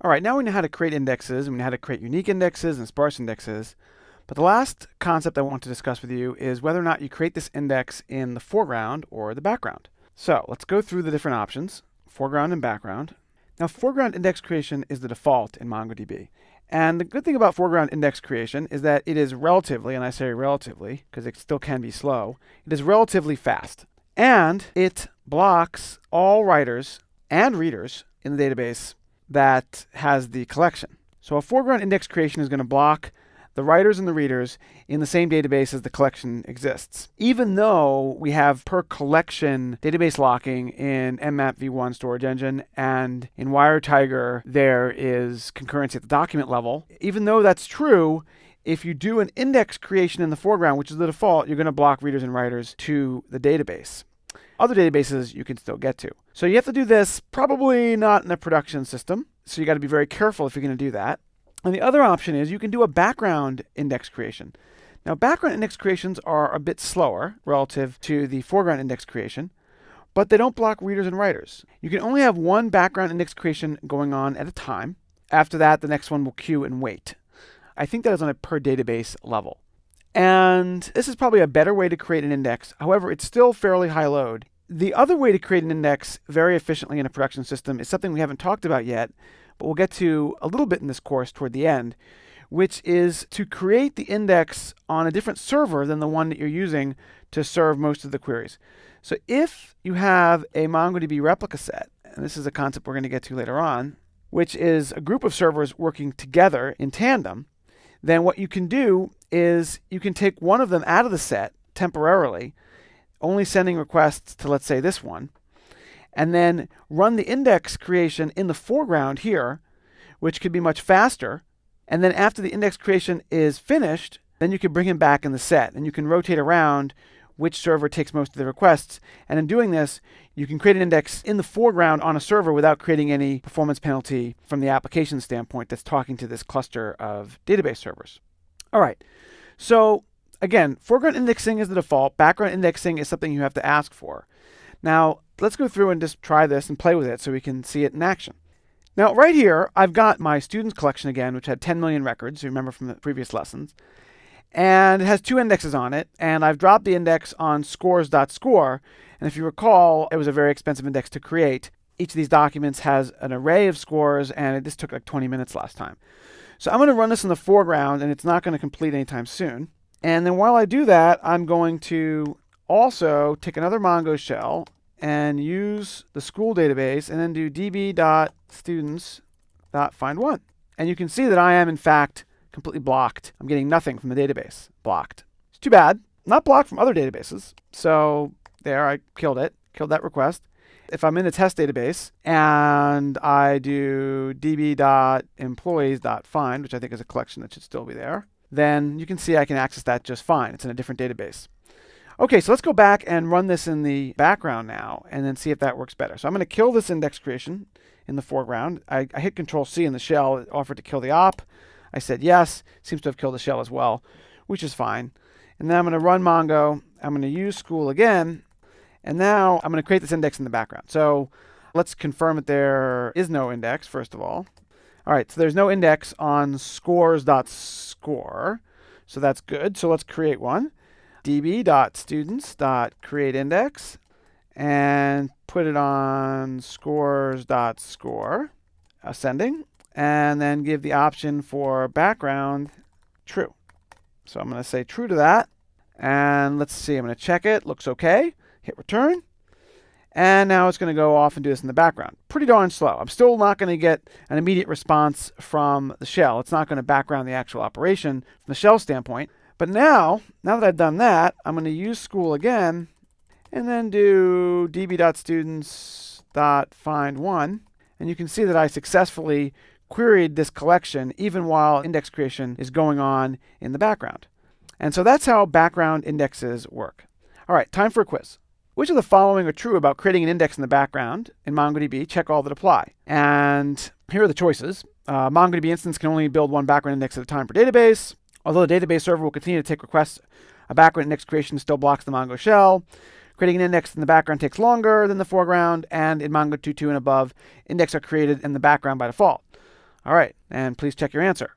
All right, now we know how to create indexes, and we know how to create unique indexes and sparse indexes. But the last concept I want to discuss with you is whether or not you create this index in the foreground or the background. So let's go through the different options, foreground and background. Now, foreground index creation is the default in MongoDB. And the good thing about foreground index creation is that it is relatively, and I say relatively because it still can be slow, it is relatively fast. And it blocks all writers and readers in the database that has the collection. So a foreground index creation is going to block the writers and the readers in the same database as the collection exists. Even though we have per collection database locking in mmap v1 storage engine, and in WireTiger there is concurrency at the document level, even though that's true, if you do an index creation in the foreground, which is the default, you're going to block readers and writers to the database. Other databases you can still get to. So you have to do this probably not in a production system. So you got to be very careful if you're going to do that. And the other option is you can do a background index creation. Now, background index creations are a bit slower relative to the foreground index creation, but they don't block readers and writers. You can only have one background index creation going on at a time. After that, the next one will queue and wait. I think that is on a per database level. And this is probably a better way to create an index. However, it's still fairly high load. The other way to create an index very efficiently in a production system is something we haven't talked about yet, but we'll get to a little bit in this course toward the end, which is to create the index on a different server than the one that you're using to serve most of the queries. So if you have a MongoDB replica set, and this is a concept we're going to get to later on, which is a group of servers working together in tandem, then what you can do is you can take one of them out of the set temporarily, only sending requests to, let's say, this one, and then run the index creation in the foreground here, which could be much faster. And then after the index creation is finished, then you can bring him back in the set, and you can rotate around which server takes most of the requests. And in doing this, you can create an index in the foreground on a server without creating any performance penalty from the application standpoint that's talking to this cluster of database servers. All right, so again, foreground indexing is the default. Background indexing is something you have to ask for. Now, let's go through and just try this and play with it so we can see it in action. Now, right here, I've got my students collection again, which had 10 million records, you remember from the previous lessons. And it has two indexes on it, and I've dropped the index on scores.score. And if you recall, it was a very expensive index to create. Each of these documents has an array of scores, and this took like 20 minutes last time. So I'm going to run this in the foreground, and it's not going to complete anytime soon. And then while I do that, I'm going to also take another Mongo shell and use the school database and then do db.students.find1. And you can see that I am, in fact, completely blocked. I'm getting nothing from the database. Blocked. It's too bad. Not blocked from other databases. So there, I killed it. Killed that request. If I'm in the test database and I do db.employees.find, which I think is a collection that should still be there, then you can see I can access that just fine. It's in a different database. Okay, so let's go back and run this in the background now and then see if that works better. So I'm going to kill this index creation in the foreground. I hit Control-C in the shell. It offered to kill the op. I said yes. Seems to have killed the shell as well, which is fine. And then I'm going to run Mongo. I'm going to use school again. And now I'm going to create this index in the background. So let's confirm that there is no index, first of all. All right, so there's no index on scores.score. So that's good. So let's create one. db.students.createIndex and put it on scores.score, ascending, and then give the option for background true. So I'm going to say true to that. And let's see, I'm going to check it. Looks okay. Hit return. And now it's going to go off and do this in the background. Pretty darn slow. I'm still not going to get an immediate response from the shell. It's not going to background the actual operation from the shell standpoint. But now that I've done that, I'm going to use school again and then do db.students.find1. And you can see that I successfully queried this collection even while index creation is going on in the background. And so that's how background indexes work. All right, time for a quiz. Which of the following are true about creating an index in the background in MongoDB? Check all that apply. And here are the choices. MongoDB instance can only build one background index at a time per database. Although the database server will continue to take requests, a background index creation still blocks the Mongo shell. Creating an index in the background takes longer than the foreground, and in Mongo 2.2 and above, index are created in the background by default. All right, and please check your answer.